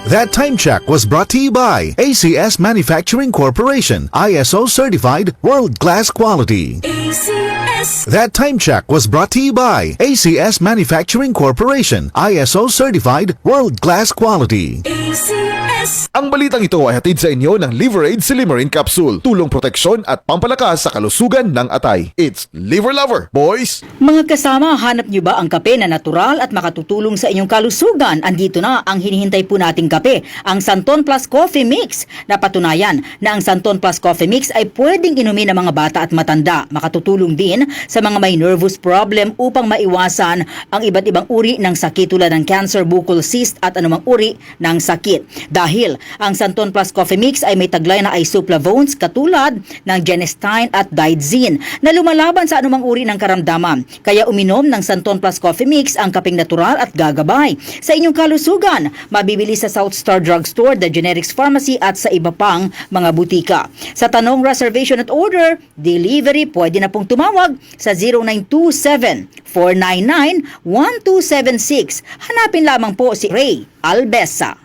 That time check was brought to you by ACS Manufacturing Corporation, ISO certified world-class quality. ACS. That time check was brought to you by ACS Manufacturing Corporation, ISO certified world-class quality. ACS. Ang balitang ito ay hatid sa inyo ng Liver Aid Silymarin Capsule. Tulong proteksyon at pampalakas sa kalusugan ng atay. It's Liver Lover, boys! Mga kasama, hanap niyo ba ang kape na natural at makatutulong sa inyong kalusugan? Andito na ang hinihintay po nating kape, ang Santon Plus Coffee Mix. Napatunayan na ang Santon Plus Coffee Mix ay pwedeng inumin ng mga bata at matanda. Makatutulong din sa mga may nervous problem upang maiwasan ang iba't ibang uri ng sakit tulad ng cancer, buccal cyst at anumang uri ng sakit. Dahil ang Santon Plus Coffee Mix ay may taglay na isoflavones katulad ng genistein at didzin na lumalaban sa anumang uri ng karamdaman. Kaya uminom ng Santon Plus Coffee Mix ang kapeng natural at gagabay sa inyong kalusugan. Mabibili sa South Star Drugstore, The Generics Pharmacy at sa iba pang mga butika. Sa tanong reservation at order, delivery, pwede na pong tumawag sa 0927-499-1276. Hanapin lamang po si Ray Albesa.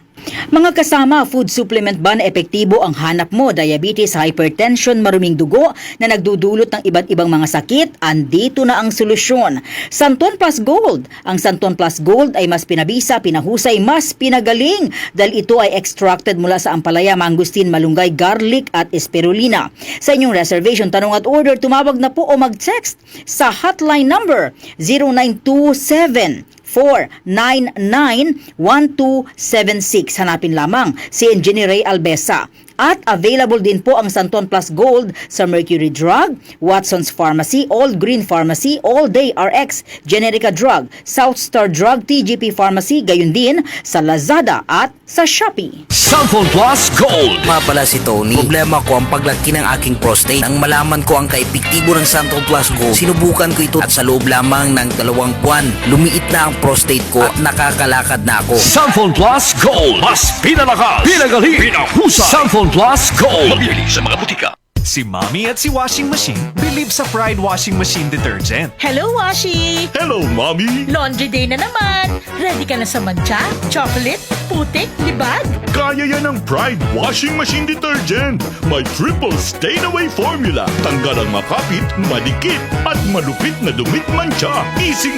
Mga kasama, food supplement ba na epektibo ang hanap mo? Diabetes, hypertension, maruming dugo na nagdudulot ng iba't ibang mga sakit? Andito na ang solusyon. Santon Plus Gold. Ang Santon Plus Gold ay mas pinabisa, pinahusay, mas pinagaling dahil ito ay extracted mula sa ampalaya, mangustin, malunggay, garlic at spirulina. Sa inyong reservation, tanong at order, tumawag na po o mag-text sa hotline number 0927 499-1276. Hanapin lamang si Engineer Ray Albesa. At available din po ang Santon Plus Gold sa Mercury Drug, Watson's Pharmacy, All Green Pharmacy, All Day RX, Generica Drug, South Star Drug, TGP Pharmacy, gayon din sa Lazada at sa Shopee. Santon Plus Gold. Pala si Tony. Problema ko ang paglaki ng aking prostate. Nang malaman ko ang kaepektibo ng Santon Plus Gold, sinubukan ko ito at sa loob lamang ng 2 buwan, lumiit na ang prostate ko at nakakalakad na ako. Santon Plus Gold. Mas pinalakas, pinagaling, pinahusay. Santon Plus Gold. Mabili sa mga butika. Si Mommy at si Washing Machine believe sa Pride Washing Machine Detergent. Hello, Washi! Hello, Mommy! Laundry day na naman! Ready ka na sa mancha, chocolate, putik, libag? Kaya yan ang Pride Washing Machine Detergent. May triple stain-away formula. Tanggal ang makapit, madikit, at malupit na dumit mancha. Easy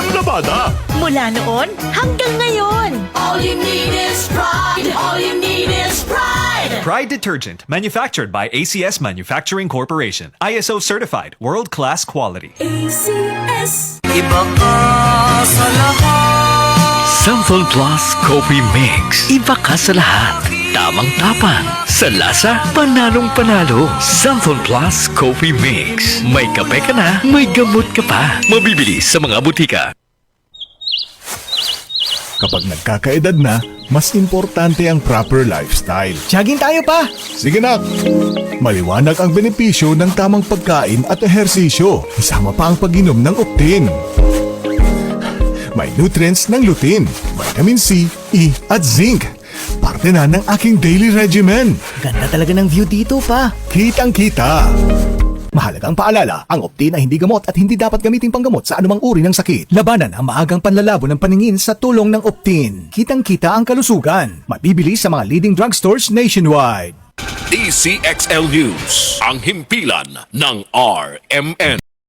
ang labada. Mula noon hanggang ngayon. All you need is pride. All you need is pride. Pride Detergent, manufactured by ACS Manufacturing Corporation. ISO certified, world-class quality. ACS. Iba ka sa lahat. Santon Plus Coffee Mix. Iba ka sa lahat. Tamang tapang. Sa lasa, panalong-panalo. Santon Plus Coffee Mix. May kape ka na, may gamot ka pa. Mabibili sa mga butika. Kapag nagkakaedad na, mas importante ang proper lifestyle. Jogging tayo pa! Sige nak! Maliwanag ang benepisyo ng tamang pagkain at ehersisyo. Isama pa ang pag-inom ng Optin. May nutrients ng lutein, vitamin C, E at zinc. Parte na ng aking daily regimen. Ganda talaga ng view dito pa. Kitang-kita. Mahalagang paalala, ang Optin ay hindi gamot at hindi dapat gamitin panggamot sa anumang uri ng sakit. Labanan ang maagang panlalabo ng paningin sa tulong ng Optin. Kitang-kita ang kalusugan. Mabibili sa mga leading drugstores nationwide. DCXL News. Ang himpilan ng RMN.